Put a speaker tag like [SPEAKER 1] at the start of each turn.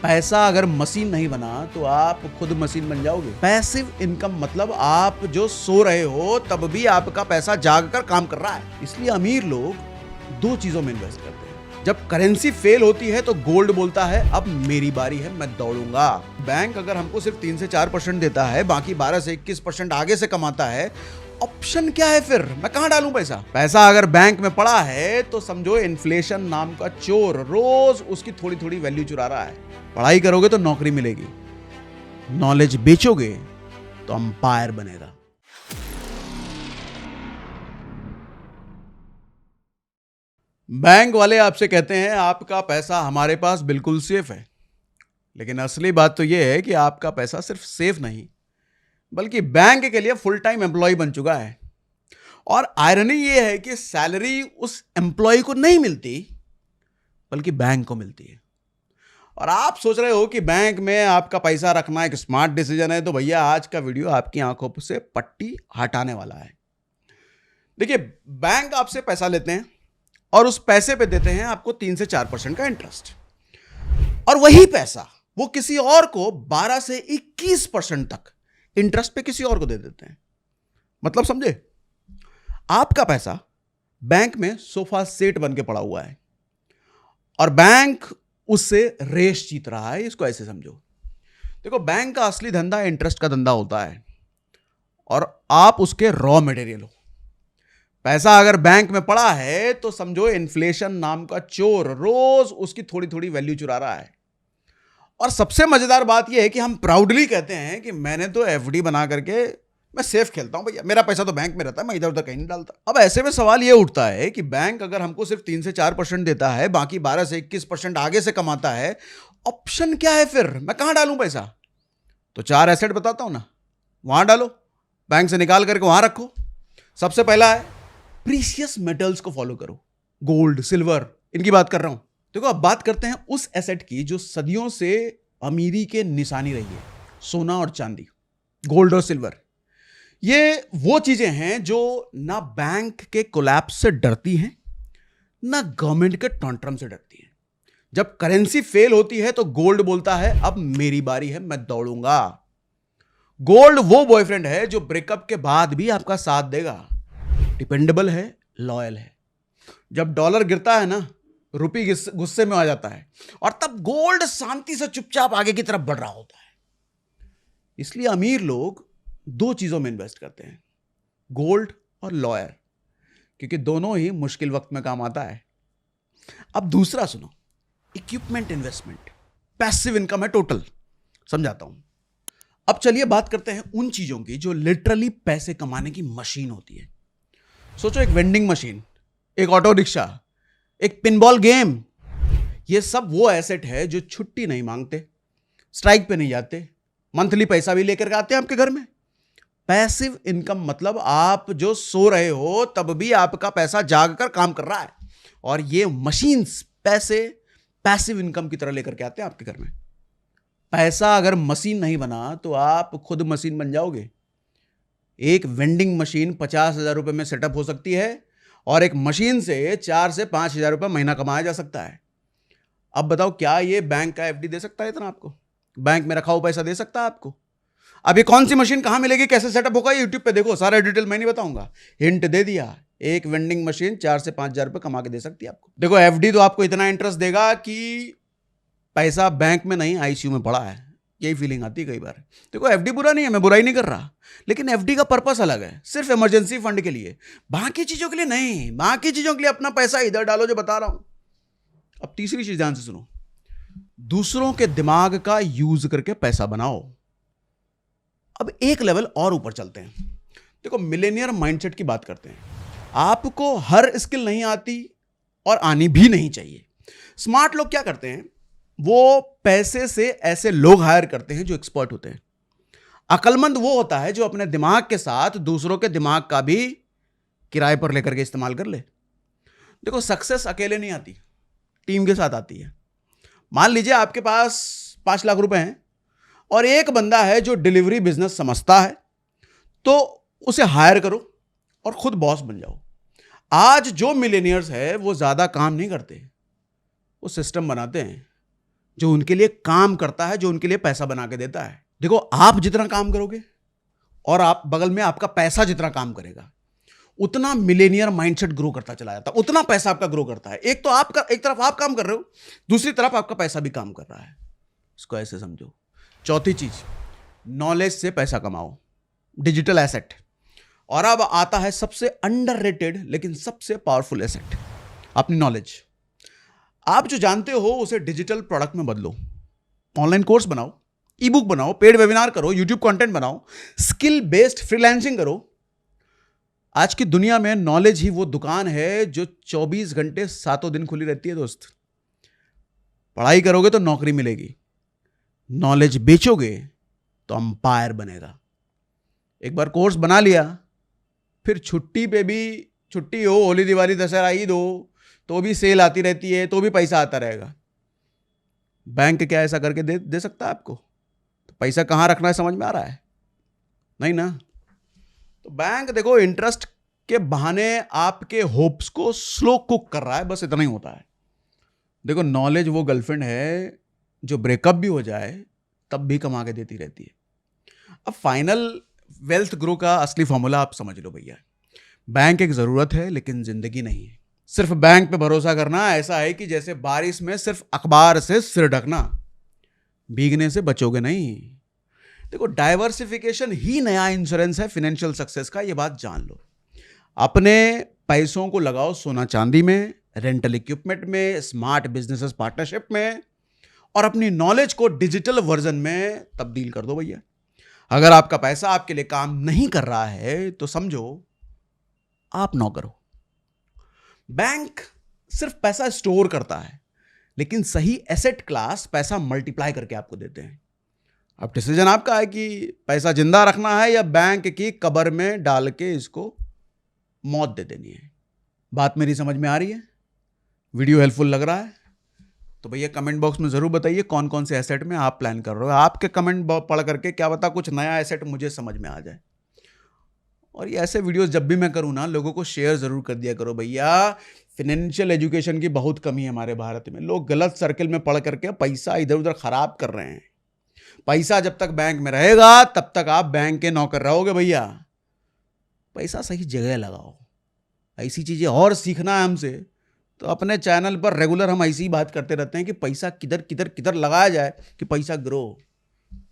[SPEAKER 1] पैसा अगर मशीन नहीं बना तो आप खुद मशीन बन जाओगे। पैसिव इनकम मतलब आप जो सो रहे हो तब भी आपका पैसा जाग कर काम कर रहा है। इसलिए अमीर लोग दो चीजों में इन्वेस्ट करते हैं। जब करेंसी फेल होती है तो गोल्ड बोलता है अब मेरी बारी है, मैं दौड़ूंगा। बैंक अगर हमको सिर्फ 3 से 4% देता है, बाकी 12 से 21% आगे से कमाता है, ऑप्शन क्या है फिर? मैं कहां डालूं पैसा? पैसा अगर बैंक में पड़ा है तो समझो इन्फ्लेशन नाम का चोर रोज उसकी थोड़ी थोड़ी वैल्यू चुरा रहा है। पढ़ाई करोगे तो नौकरी मिलेगी, नॉलेज बेचोगे तो अंपायर बनेगा। बैंक वाले आपसे कहते हैं आपका पैसा हमारे पास बिल्कुल सेफ है, लेकिन असली बात तो यह है कि आपका पैसा सिर्फ सेफ नहीं बल्कि बैंक के लिए फुल टाइम एम्प्लॉय बन चुका है। और आयरनी यह है कि सैलरी उस एम्प्लॉय को नहीं मिलती बल्कि बैंक को मिलती है। और आप सोच रहे हो कि बैंक में आपका पैसा रखना एक स्मार्ट डिसीजन है, तो भैया आज का वीडियो आपकी आंखों से पट्टी हटाने वाला है। देखिए, बैंक आपसे पैसा लेते हैं और उस पैसे पे देते हैं आपको 3 से 4% का इंटरेस्ट, और वही पैसा वो किसी और को 12 से 21% तक इंटरेस्ट पे किसी और को दे देते हैं। मतलब समझे? आपका पैसा बैंक में सोफा सेट बन के पड़ा हुआ है और बैंक उससे रेस जीत रहा है। इसको ऐसे समझो, देखो, बैंक का असली धंधा इंटरेस्ट का धंधा होता है और आप उसके रॉ मटेरियल हो। पैसा अगर बैंक में पड़ा है तो समझो इन्फ्लेशन नाम का चोर रोज उसकी थोड़ी थोड़ी वैल्यू चुरा रहा है। और सबसे मजेदार बात यह है कि हम प्राउडली कहते हैं कि मैंने तो एफडी बना करके मैं सेफ खेलता हूं, भैया मेरा पैसा तो बैंक में रहता है, मैं इधर उधर कहीं नहीं डालता। अब ऐसे में सवाल यह उठता है कि बैंक अगर हमको सिर्फ 3 से 4% देता है, बाकी 12 से 21% आगे से कमाता है, ऑप्शन क्या है फिर? मैं कहां डालूं पैसा? तो 4 एसेट बताता हूं ना, वहां डालो, बैंक से निकाल करके वहां रखो। सबसे पहला है प्रीशियस मेटल्स को फॉलो करो, गोल्ड, सिल्वर, इनकी बात कर रहा हूं। देखो, अब बात करते हैं उस एसेट की जो सदियों से अमीरी के निशानी रही है, सोना और चांदी, गोल्ड और सिल्वर। ये वो चीजें हैं जो ना बैंक के कोलैप्स से डरती हैं, ना गवर्नमेंट के टॉन्ट्रम से डरती हैं। जब करेंसी फेल होती है तो गोल्ड बोलता है अब मेरी बारी है, मैं दौड़ूंगा। गोल्ड वो बॉयफ्रेंड है जो ब्रेकअप के बाद भी आपका साथ देगा, डिपेंडेबल है, लॉयल है। जब डॉलर गिरता है ना, रुपी गुस्से में आ जाता है और तब गोल्ड शांति से चुपचाप आगे की तरफ बढ़ रहा होता है। इसलिए अमीर लोग दो चीजों में इन्वेस्ट करते हैं, गोल्ड और लॉयर, क्योंकि दोनों ही मुश्किल वक्त में काम आता है। अब दूसरा सुनो, इक्विपमेंट इन्वेस्टमेंट, पैसिव इनकम है टोटल। समझाता हूं। अब चलिए बात करते हैं उन चीजों की जो लिटरली पैसे कमाने की मशीन होती है। सोचो, एक वेंडिंग मशीन, एक ऑटो रिक्शा, एक पिनबॉल गेम। ये सब वो एसेट है जो छुट्टी नहीं मांगते, स्ट्राइक पे नहीं जाते, मंथली पैसा भी लेकर आते हैं आपके घर में। पैसिव इनकम मतलब आप जो सो रहे हो तब भी आपका पैसा जाग कर काम कर रहा है, और ये मशीन्स पैसे पैसिव इनकम की तरह लेकर के आते हैं आपके घर में। पैसा अगर मशीन नहीं बना तो आप खुद मशीन बन जाओगे। एक वेंडिंग मशीन 50,000 रुपए में सेटअप हो सकती है और एक मशीन से 4 से 5,000 रुपए महीना कमाया जा सकता है। अब बताओ, क्या ये बैंक का एफडी दे सकता है इतना आपको? बैंक में रखा हुआ पैसा दे सकता है आपको? अब ये कौन सी मशीन कहां मिलेगी, कैसे सेटअप होगा, यूट्यूब पे देखो, सारा डिटेल मैं नहीं बताऊंगा, हिंट दे दिया। एक वेंडिंग मशीन 4 से 5,000 रुपए कमा के दे सकती है आपको। देखो, एफडी तो आपको इतना इंटरेस्ट देगा कि पैसा बैंक में नहीं आईसीयू में पड़ा है, यही फीलिंग आती है कई बार। देखो, एफडी बुरा नहीं है, मैं बुराई नहीं कर रहा, लेकिन एफडी का पर्पस अलग है, सिर्फ इमरजेंसी फंड के लिए, बाकी चीजों के लिए नहीं। बाकी चीजों के लिए अपना पैसा इधर डालो जो बता रहा हूं। अब तीसरी चीज ध्यान से सुनो, दूसरों के दिमाग का यूज करके पैसा बनाओ। अब एक लेवल और ऊपर चलते हैं। देखो, मिलेनियर माइंडसेट की बात करते हैं। आपको हर स्किल नहीं आती और आनी भी नहीं चाहिए। स्मार्ट लोग क्या करते हैं, वो पैसे से ऐसे लोग हायर करते हैं जो एक्सपर्ट होते हैं। अक्लमंद वो होता है जो अपने दिमाग के साथ दूसरों के दिमाग का भी किराए पर लेकर के इस्तेमाल कर ले। देखो, सक्सेस अकेले नहीं आती, टीम के साथ आती है। मान लीजिए आपके पास 5 लाख रुपए हैं और एक बंदा है जो डिलीवरी बिजनेस समझता है, तो उसे हायर करो और खुद बॉस बन जाओ। आज जो मिलेनियर्स है वो ज्यादा काम नहीं करते, वो सिस्टम बनाते हैं। जो उनके लिए काम करता है, जो उनके लिए पैसा बना के देता है। देखो, आप जितना काम करोगे और आप बगल में आपका पैसा जितना काम करेगा, उतना मिलेनियर माइंडसेट ग्रो करता चला जाता है, उतना पैसा आपका ग्रो करता है। एक तो आपका, एक तरफ आप काम कर रहे हो, दूसरी तरफ आपका पैसा भी काम कर रहा है। इसको ऐसे समझो। चौथी चीज, नॉलेज से पैसा कमाओ, डिजिटल एसेट। और अब आता है सबसे अंडररेटेड लेकिन सबसे पावरफुल एसेट, अपनी नॉलेज। आप जो जानते हो उसे डिजिटल प्रोडक्ट में बदलो। ऑनलाइन कोर्स बनाओ, ई बुक बनाओ, पेड वेबिनार करो, यूट्यूब कंटेंट बनाओ, स्किल बेस्ड फ्रीलांसिंग करो। आज की दुनिया में नॉलेज ही वो दुकान है जो 24 घंटे 7 दिन खुली रहती है दोस्त। पढ़ाई करोगे तो नौकरी मिलेगी, नॉलेज बेचोगे तो अंपायर बनेगा। एक बार कोर्स बना लिया, फिर छुट्टी पे भी, छुट्टी हो, होली दिवाली दशहरा ईद हो, तो भी सेल आती रहती है, तो भी पैसा आता रहेगा। बैंक क्या ऐसा करके दे सकता है आपको? तो पैसा कहाँ रखना है समझ में आ रहा है? नहीं ना। तो बैंक देखो इंटरेस्ट के बहाने आपके होप्स को स्लो कुक कर रहा है, बस इतना ही होता है। देखो, नॉलेज वो गर्लफ्रेंड है जो ब्रेकअप भी हो जाए तब भी कमा के देती रहती है। अब फाइनल वेल्थ ग्रो का असली फॉर्मूला आप समझ लो भैया। बैंक एक जरूरत है लेकिन जिंदगी नहीं है। सिर्फ बैंक पे भरोसा करना ऐसा है कि जैसे बारिश में सिर्फ अखबार से सिर ढकना, भीगने से बचोगे नहीं। देखो, डाइवर्सिफिकेशन ही नया इंश्योरेंस है फाइनेंशियल सक्सेस का, ये बात जान लो। अपने पैसों को लगाओ सोना चांदी में, रेंटल इक्विपमेंट में, स्मार्ट बिजनेसेस पार्टनरशिप में, और अपनी नॉलेज को डिजिटल वर्जन में तब्दील कर दो भैया। अगर आपका पैसा आपके लिए काम नहीं कर रहा है तो समझो आप नौकर हो। बैंक सिर्फ पैसा स्टोर करता है, लेकिन सही एसेट क्लास पैसा मल्टीप्लाई करके आपको देते हैं। अब डिसीजन आपका है कि पैसा जिंदा रखना है या बैंक की कब्र में डाल के इसको मौत दे देनी है। बात मेरी समझ में आ रही है? वीडियो हेल्पफुल लग रहा है तो भैया कमेंट बॉक्स में जरूर बताइए कौन कौन से एसेट में आप प्लान कर रहे हो। आपके कमेंट पढ़ करके क्या पता कुछ नया एसेट मुझे समझ में आ जाए। और ये ऐसे वीडियोस जब भी मैं करूँ ना, लोगों को शेयर जरूर कर दिया करो भैया। फाइनेंशियल एजुकेशन की बहुत कमी है हमारे भारत में। लोग गलत सर्किल में पढ़ करके पैसा इधर उधर खराब कर रहे हैं। पैसा जब तक बैंक में रहेगा तब तक आप बैंक के नौकर रहोगे भैया। पैसा सही जगह लगाओ। ऐसी चीजें और सीखना है हमसे तो अपने चैनल पर रेगुलर हम ऐसी ही बात करते रहते हैं कि पैसा किधर किधर किधर लगाया जाए कि पैसा ग्रो।